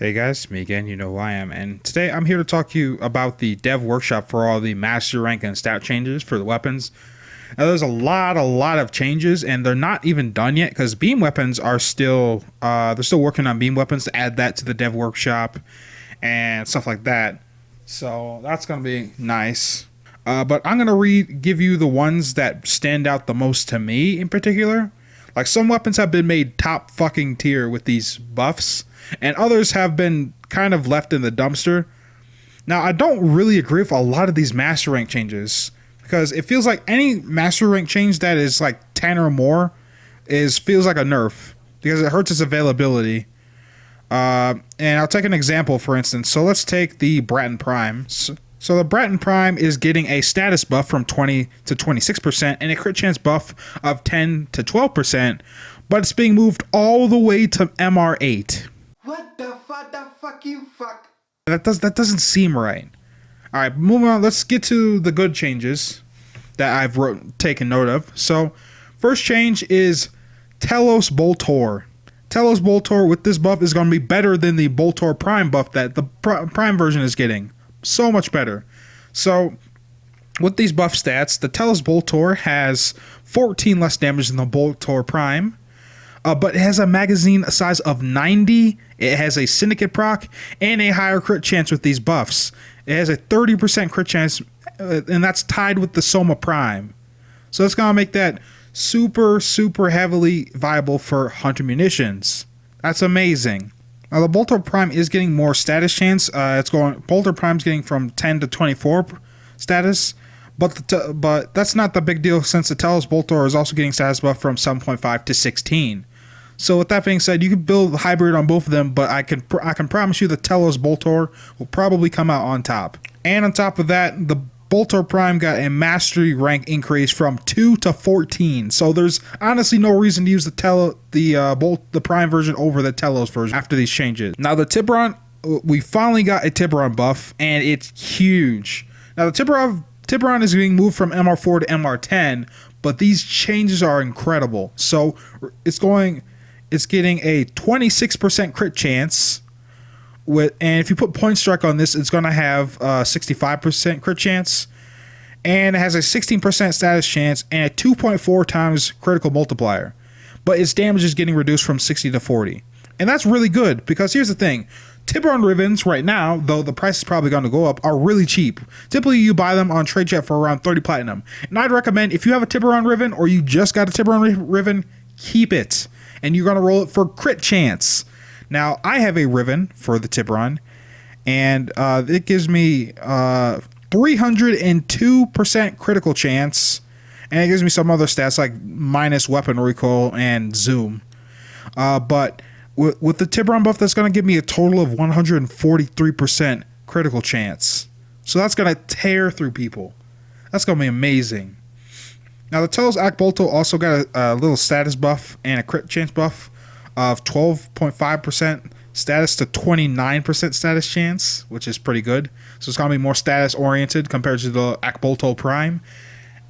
Hey guys, me again, you know who I am, and today I'm here to talk to you about the dev workshop for all the master rank and stat changes for the weapons. Now there's a lot of changes, and they're not even done yet because beam weapons are still, they're still working on beam weapons to add that to the dev workshop and stuff like that. So that's gonna be nice. But I'm gonna give you the ones that stand out the most to me in particular. Like some weapons have been made top fucking tier with these buffs, and others have been kind of left in the dumpster. Now, I don't really agree with a lot of these master rank changes because it feels like any master rank change that is like 10 or more feels like a nerf because it hurts its availability. And I'll take an example, for instance. So let's take the Bratton Prime. So the Bratton Prime is getting a status buff from 20 to 26% and a crit chance buff of 10 to 12%, but it's being moved all the way to MR8. What the fuck you fuck? That doesn't seem right. All right, moving on. Let's get to the good changes that I've taken note of. So first change is Telos Boltor. Telos Boltor with this buff is going to be better than the Boltor Prime buff that the Prime version is getting. So much better. So with these buff stats, the Telos Boltor has 14 less damage than the Boltor Prime, but it has a magazine size of 90. It has a syndicate proc and a higher crit chance with these buffs. It has a 30% crit chance, and that's tied with the Soma Prime. So it's gonna make that super heavily viable for hunter munitions. That's amazing. Now the Boltor Prime is getting more status chance. Boltor Prime's getting from 10 to 24 status, but that's not the big deal since the Telos Boltor is also getting status buff from 7.5 to 16. So with that being said, you can build a hybrid on both of them, but I can promise you the Telos Boltor will probably come out on top. And on top of that, the Boltor Prime got a mastery rank increase from 2 to 14. So there's honestly no reason to use the Prime version over the Telos version after these changes. Now the Tiberon, we finally got a Tiberon buff, and it's huge. Now the Tiberon is being moved from MR4 to MR10, but these changes are incredible. So it's getting a 26% crit chance. And if you put point strike on this, it's going to have a 65% crit chance, and it has a 16% status chance and a 2.4 times critical multiplier, but its damage is getting reduced from 60 to 40, and that's really good because here's the thing: Tiberon rivens right now, though the price is probably going to go up, are really cheap. Typically you buy them on trade chat for around 30 platinum, and I'd recommend if you have a Tiberon riven or you just got a Tiberon riven, keep it, and you're going to roll it for crit chance. Now, I have a riven for the Tiberon, and it gives me 302% critical chance, and it gives me some other stats like minus weapon recoil and zoom. But with the Tiberon buff, that's going to give me a total of 143% critical chance. So that's going to tear through people. That's going to be amazing. Now, the Telos Boltor also got a little status buff and a crit chance buff of 12.5% status to 29% status chance, which is pretty good. So it's going to be more status oriented compared to the Boltor Prime,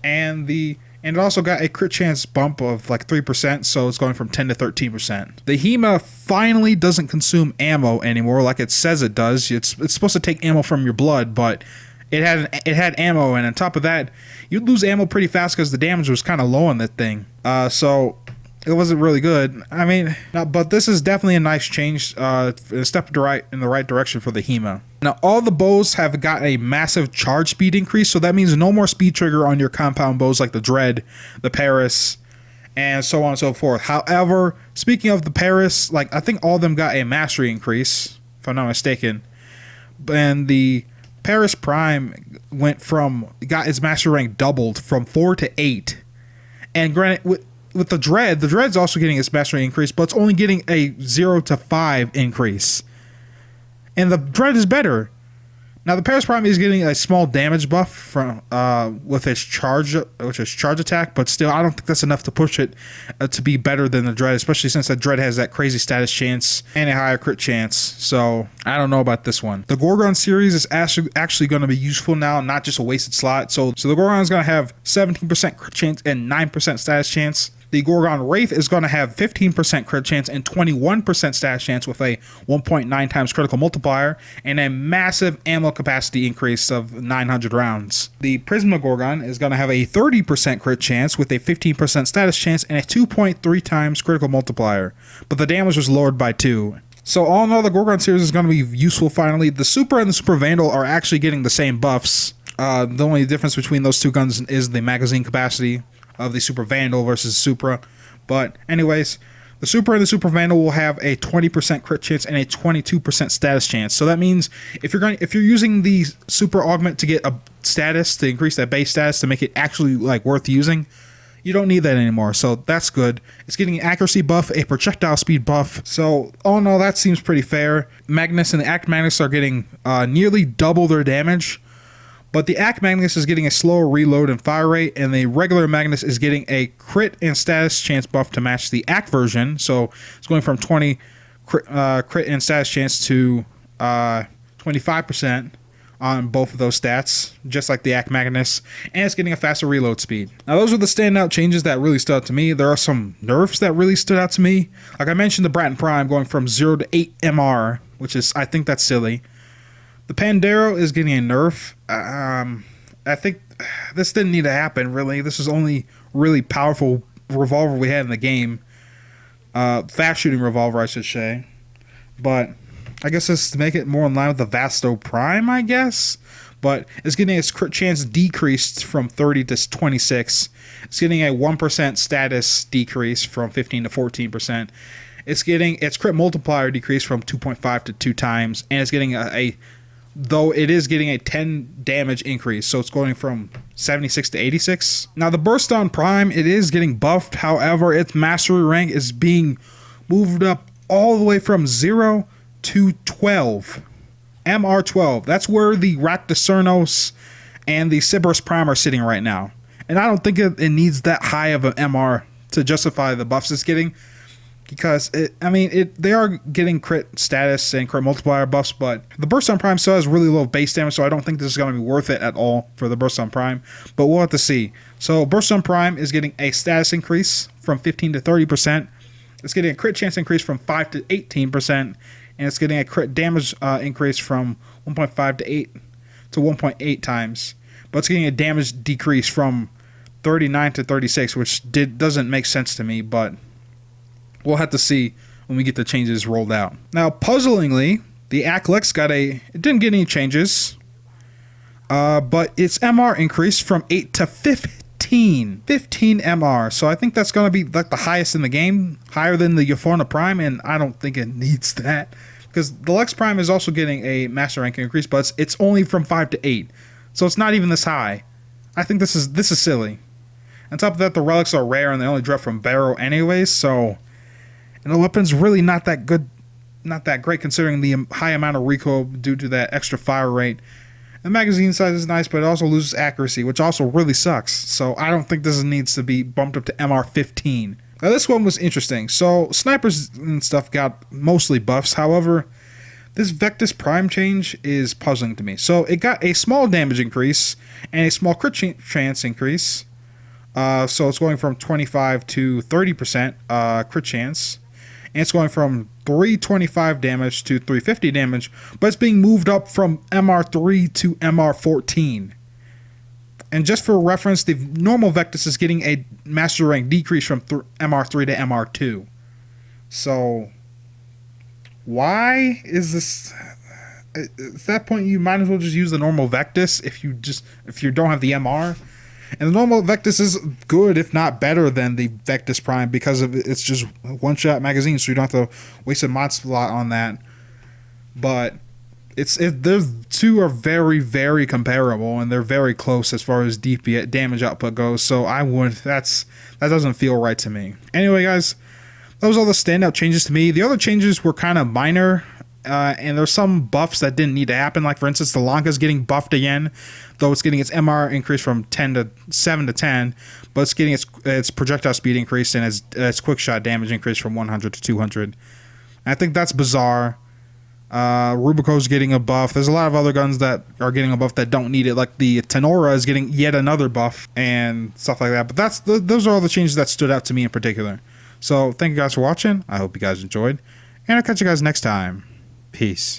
and it also got a crit chance bump of like 3%, so it's going from 10 to 13%. The Hema finally doesn't consume ammo anymore like it says it does. It's supposed to take ammo from your blood, but it had ammo, and on top of that, you'd lose ammo pretty fast because the damage was kind of low on that thing. So it wasn't really good. I mean, but this is definitely a nice change, a step in the right direction for the Hema. Now, all the bows have got a massive charge speed increase, so that means no more speed trigger on your compound bows like the Dread, the Paris, and so on and so forth. However, speaking of the Paris, like I think all of them got a mastery increase, if I'm not mistaken, and the Paris Prime got its mastery rank doubled from 4 to 8, and granted, with the Dread's also getting its mastery increase, but it's only getting a 0 to 5 increase. And the Dread is better. Now the Paris Prime is getting a small damage buff from with its charge attack, but still I don't think that's enough to push it to be better than the Dread, especially since the Dread has that crazy status chance and a higher crit chance. So I don't know about this one. The Gorgon series is actually going to be useful now, not just a wasted slot. So the Gorgon is going to have 17% crit chance and 9% status chance. The Gorgon Wraith is going to have 15% crit chance and 21% status chance with a 1.9 times critical multiplier and a massive ammo capacity increase of 900 rounds. The Prisma Gorgon is going to have a 30% crit chance with a 15% status chance and a 2.3 times critical multiplier, but the damage was lowered by 2. So all in all, the Gorgon series is going to be useful finally. The Super and the Super Vandal are actually getting the same buffs. The only difference between those two guns is the magazine capacity of the Super Vandal versus Supra. But anyways, the Super and the Super Vandal will have a 20% crit chance and a 22% status chance. So that means if you're using the Super Augment to get a status, to increase that base status to make it actually like worth using, you don't need that anymore. So that's good. It's getting an accuracy buff, a projectile speed buff. So all in all, that seems pretty fair. Magnus and the Act Magnus are getting nearly double their damage. But the Act Magnus is getting a slower reload and fire rate, and the regular Magnus is getting a crit and status chance buff to match the Act version. So it's going from 20 crit and status chance to 25% on both of those stats, just like the Act Magnus, and it's getting a faster reload speed. Now those are the standout changes that really stood out to me. There are some nerfs that really stood out to me. Like I mentioned, the Bratton Prime going from 0 to 8 MR, which is, I think that's silly. The Pandero is getting a nerf. I think this didn't need to happen, really. This is only really powerful revolver we had in the game. Fast shooting revolver, I should say. But I guess this is to make it more in line with the Vasto Prime, I guess. But it's getting its crit chance decreased from 30 to 26. It's getting a 1% status decrease from 15 to 14%. It's getting its crit multiplier decreased from 2.5 to 2 times. And it's getting though it is getting a 10 damage increase, so it's going from 76 to 86. Now the Burst on Prime, it is getting buffed. However, its mastery rank is being moved up all the way from 0 to 12. MR12. That's where the Raktacernos and the Cerberus Prime are sitting right now. And I don't think it needs that high of an MR to justify the buffs it's getting. Because, they are getting crit status and crit multiplier buffs, but the Burst on Prime still has really low base damage, so I don't think this is going to be worth it at all for the Burst on Prime, but we'll have to see. So Burst on Prime is getting a status increase from 15 to 30%. It's getting a crit chance increase from 5 to 18%, and it's getting a crit damage increase from 1.5 to 8 to 1.8 times. But it's getting a damage decrease from 39 to 36, which doesn't make sense to me, but we'll have to see when we get the changes rolled out. Now, puzzlingly, the Aklex it didn't get any changes, but its MR increased from 8 to 15. 15 MR. So I think that's going to be like the highest in the game, higher than the Euphorna Prime, and I don't think it needs that. Because the Lex Prime is also getting a master rank increase, but it's only from 5 to 8. So it's not even this high. I think this is silly. On top of that, the relics are rare and they only drop from Barrow anyways, so... And the weapon's really not that good, not that great considering the high amount of recoil due to that extra fire rate. The magazine size is nice, but it also loses accuracy, which also really sucks. So I don't think this needs to be bumped up to MR15. Now this one was interesting. So snipers and stuff got mostly buffs. However, this Vectis Prime change is puzzling to me. So it got a small damage increase and a small crit chance increase. So it's going from 25 to 30% crit chance. And it's going from 325 damage to 350 damage, but it's being moved up from MR3 to MR14. And just for reference, the normal Vectis is getting a master rank decrease from MR3 to MR2. So, why is this? At that point, you might as well just use the normal Vectis if you don't have the MR. And the normal Vectis is good, if not better, than the Vectis Prime because of it's just one-shot magazine, so you don't have to waste a mod slot on that. But those two are very, very comparable, and they're very close as far as DP damage output goes. So that doesn't feel right to me. Anyway, guys, those are the standout changes to me. The other changes were kind of minor. And there's some buffs that didn't need to happen. Like, for instance, the Lanka's getting buffed again, though it's getting its MR increased from 7 to 10, but it's getting its projectile speed increased and its quick shot damage increased from 100 to 200. And I think that's bizarre. Rubico's getting a buff. There's a lot of other guns that are getting a buff that don't need it, like the Tenora is getting yet another buff and stuff like that. But those are all the changes that stood out to me in particular. So thank you guys for watching. I hope you guys enjoyed, and I'll catch you guys next time. Peace.